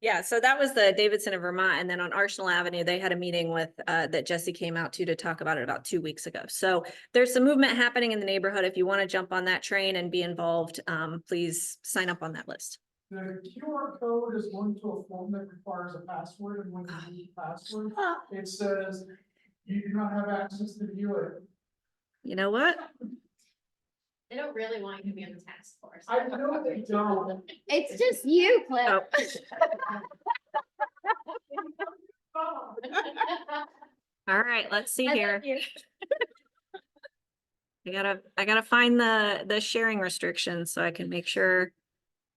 Yeah, so that was the Davidson of Vermont, and then on Arsenal Avenue, they had a meeting with that Jesse came out to talk about it about 2 weeks ago. So there's some movement happening in the neighborhood. If you want to jump on that train and be involved, please sign up on that list. The QR code is linked to a form that requires a password, and when you use the password, it says you do not have access to view it. You know what? They don't really want you to be on the task force. I know they don't. It's just you, Cliff. Oh. All right, let's see here. I gotta find the sharing restrictions so I can make sure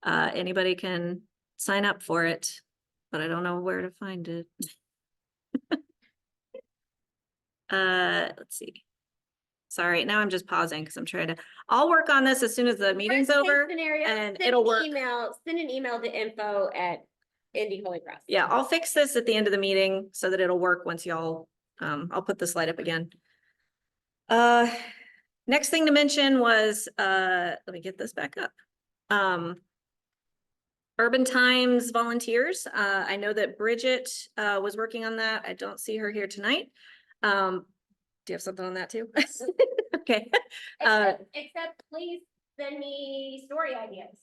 anybody can sign up for it, but I don't know where to find it. Let's see. Sorry, now I'm just pausing because I'm trying to, I'll work on this as soon as the meeting's Worst case over scenario, and send it'll an work. Send an email to info@Indy Holy Cross. Yeah, I'll fix this at the end of the meeting so that it'll work once y'all, I'll put the slide up again. Next thing to mention was, let me get this back up. Urban Times volunteers. I know that Bridget was working on that. I don't see her here tonight. Do you have something on that too? Okay. Except please send me story ideas.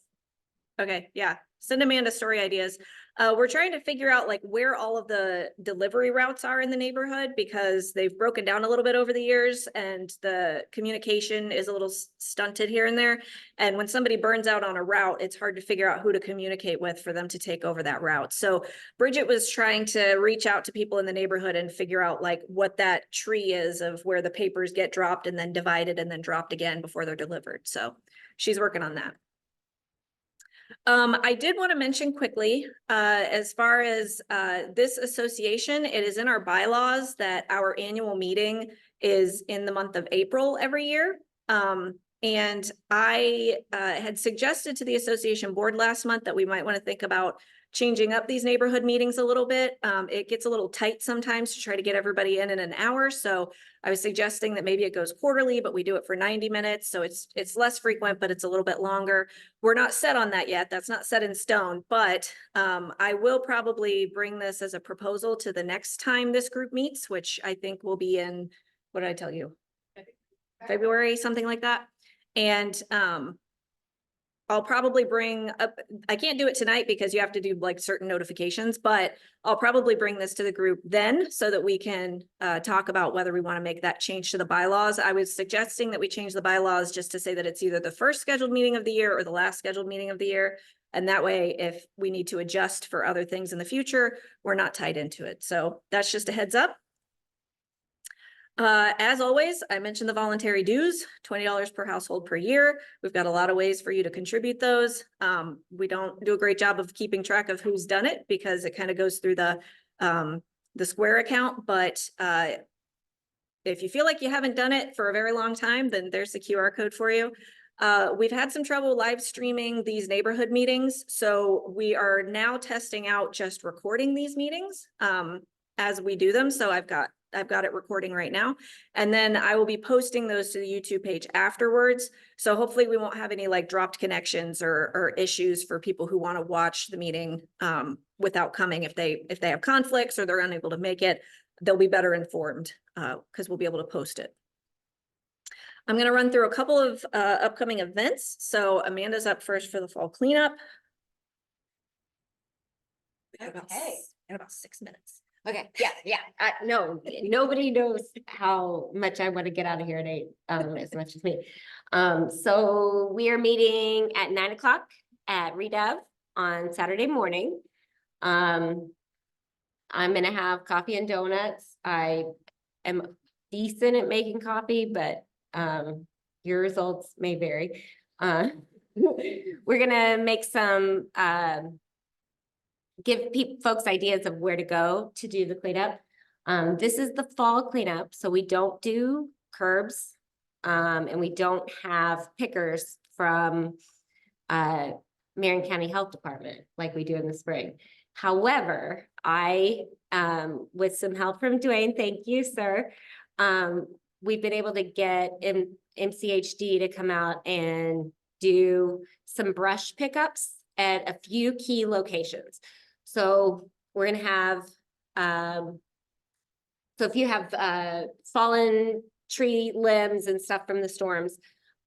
Okay, yeah, send Amanda story ideas. We're trying to figure out like where all of the delivery routes are in the neighborhood because they've broken down a little bit over the years and the communication is a little stunted here and there. And when somebody burns out on a route, it's hard to figure out who to communicate with for them to take over that route. So Bridget was trying to reach out to people in the neighborhood and figure out like what that tree is of where the papers get dropped and then divided and then dropped again before they're delivered. So she's working on that. I did want to mention quickly, as far as this association, it is in our bylaws that our annual meeting is in the month of April every year. And I had suggested to the association board last month that we might want to think about changing up these neighborhood meetings a little bit. It gets a little tight sometimes to try to get everybody in an hour. So I was suggesting that maybe it goes quarterly, but we do it for 90 minutes. So it's less frequent, but it's a little bit longer. We're not set on that yet. That's not set in stone, but I will probably bring this as a proposal to the next time this group meets, which I think will be in, what did I tell you? February, something like that. And I'll probably bring up, I can't do it tonight because you have to do like certain notifications, but I'll probably bring this to the group then so that we can talk about whether we want to make that change to the bylaws. I was suggesting that we change the bylaws just to say that it's either the first scheduled meeting of the year or the last scheduled meeting of the year. And that way, if we need to adjust for other things in the future, we're not tied into it. So that's just a heads up. As always, I mentioned the voluntary dues, $20 per household per year. We've got a lot of ways for you to contribute those. We don't do a great job of keeping track of who's done it because it kind of goes through the Square account. But if you feel like you haven't done it for a very long time, then there's the QR code for you. We've had some trouble live streaming these neighborhood meetings. So we are now testing out just recording these meetings as we do them. So I've got it recording right now. And then I will be posting those to the YouTube page afterwards. So hopefully we won't have any like dropped connections or issues for people who want to watch the meeting without coming. If they have conflicts or they're unable to make it, they'll be better informed because we'll be able to post it. I'm going to run through a couple of upcoming events. So Amanda's up first for the fall cleanup. We got about in about 6 minutes. Okay, yeah, no, nobody knows how much I want to get out of here at 8, as much as me. So we are meeting at 9 o'clock at Redev on Saturday morning. I'm gonna have coffee and donuts. I am decent at making coffee, but, your results may vary. We're gonna make some, give folks ideas of where to go to do the cleanup. This is the fall cleanup, so we don't do curbs. And we don't have pickers from Marion County Health Department like we do in the spring. However, with some help from Dwayne, thank you, sir. We've been able to get MCHD to come out and do some brush pickups at a few key locations. So we're gonna have, so if you have fallen tree limbs and stuff from the storms,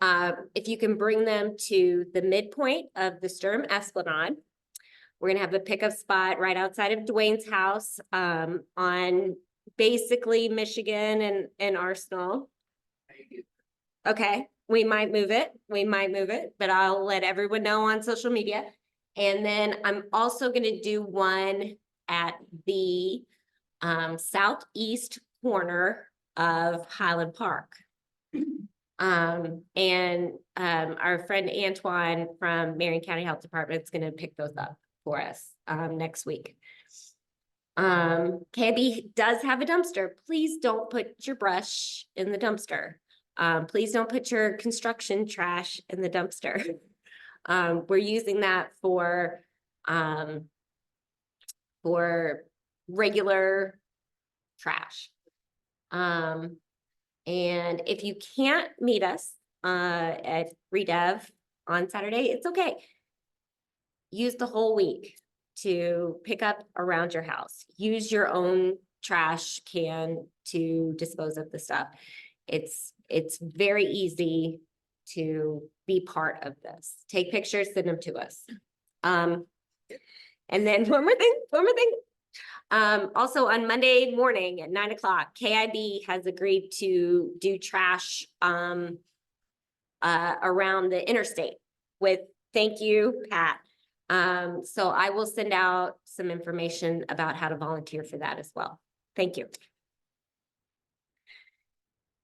if you can bring them to the midpoint of the Sturm Esplanade, we're gonna have a pickup spot right outside of Dwayne's house, on basically Michigan and Arsenal. Okay, we might move it, but I'll let everyone know on social media. And then I'm also gonna do one at the southeast corner of Highland Park. Our friend Antoine from Marion County Health Department is gonna pick those up for us next week. KB does have a dumpster. Please don't put your brush in the dumpster. Please don't put your construction trash in the dumpster. We're using that for regular trash. And if you can't meet us at Redev on Saturday, it's okay. Use the whole week to pick up around your house. Use your own trash can to dispose of the stuff. It's very easy to be part of this. Take pictures, send them to us. And then one more thing. Also on Monday morning at 9 o'clock, KIB has agreed to do trash around the interstate with, thank you, Pat. So I will send out some information about how to volunteer for that as well. Thank you.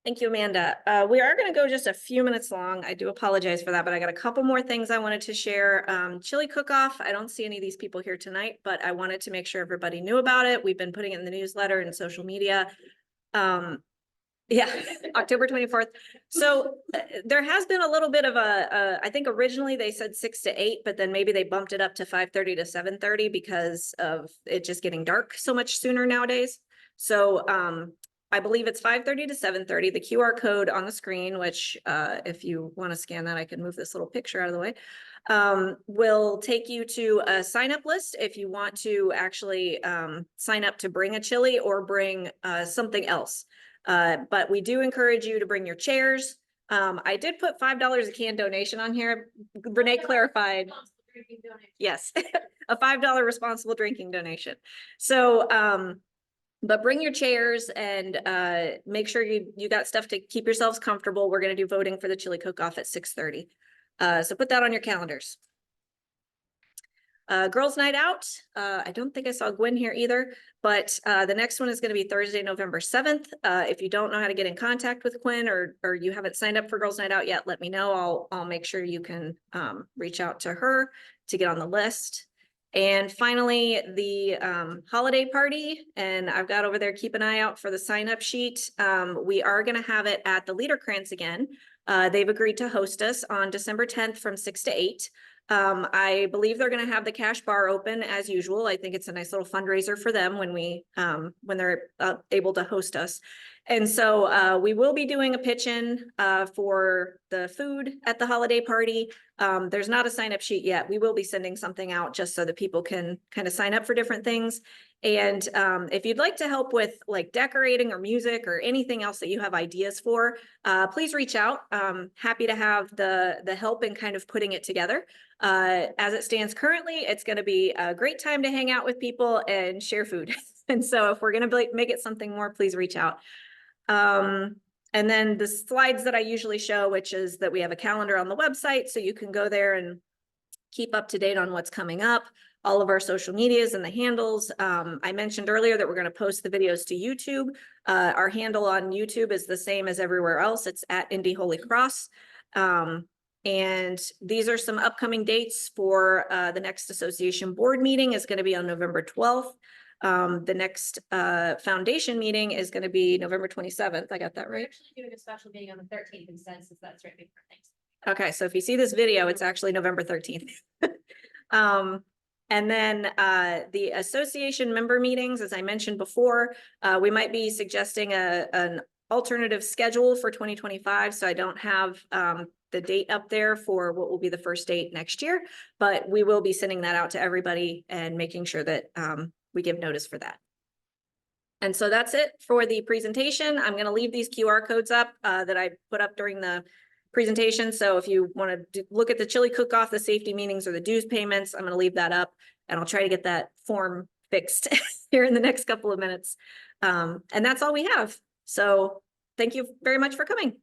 Thank you, Amanda. We are going to go just a few minutes long. I do apologize for that, but I got a couple more things I wanted to share. Chili cook-off. I don't see any of these people here tonight, but I wanted to make sure everybody knew about it. We've been putting it in the newsletter and social media. Yeah, October 24th. So there has been a little bit of I think originally they said 6 to 8, but then maybe they bumped it up to 5:30 to 7:30 because of it just getting dark so much sooner nowadays. So I believe it's 5:30 to 7:30. The QR code on the screen, which if you want to scan that, I can move this little picture out of the way, will take you to a sign up list if you want to actually sign up to bring a chili or bring something else. But we do encourage you to bring your chairs. I did put $5 a can donation on here. Renee clarified. Yes, a $5 responsible drinking donation. So, but bring your chairs and make sure you got stuff to keep yourselves comfortable. We're going to do voting for the chili cook-off at 6:30. So put that on your calendars. Girls' Night Out. I don't think I saw Gwen here either, but the next one is going to be Thursday, November 7th. If you don't know how to get in contact with Gwen or you haven't signed up for Girls' Night Out yet, let me know. I'll make sure you can reach out to her to get on the list. And finally, the holiday party, and I've got over there, keep an eye out for the sign-up sheet. We are going to have it at the Liederkrantz again. They've agreed to host us on December 10th from 6 to 8. I believe they're going to have the cash bar open as usual. I think it's a nice little fundraiser for them when they're able to host us. And so we will be doing a pitch-in for the food at the holiday party. There's not a sign-up sheet yet. We will be sending something out just so that people can kind of sign up for different things. And if you'd like to help with like decorating or music or anything else that you have ideas for, please reach out. Happy to have the help in kind of putting it together. As it stands currently, it's going to be a great time to hang out with people and share food. And so if we're going to make it something more, please reach out. And then the slides that I usually show, which is that we have a calendar on the website, so you can go there and keep up to date on what's coming up, all of our social medias and the handles. I mentioned earlier that we're going to post the videos to YouTube. Our handle on YouTube is the same as everywhere else. It's at Indy Holy Cross. And these are some upcoming dates for the next association board meeting is going to be on November 12th. The next foundation meeting is going to be November 27th. I got that We're right? actually doing a special meeting on the 13th instead, since that's right before things. Okay, so if you see this video, it's actually November 13th. And then the association member meetings, as I mentioned before, we might be suggesting an alternative schedule for 2025. So I don't have the date up there for what will be the first date next year, but we will be sending that out to everybody and making sure that we give notice for that. And so that's it for the presentation. I'm going to leave these QR codes up that I put up during the presentation. So if you want to look at the chili cook-off, the safety meetings, or the dues payments, I'm going to leave that up, and I'll try to get that form fixed here in the next couple of minutes. And that's all we have. So thank you very much for coming.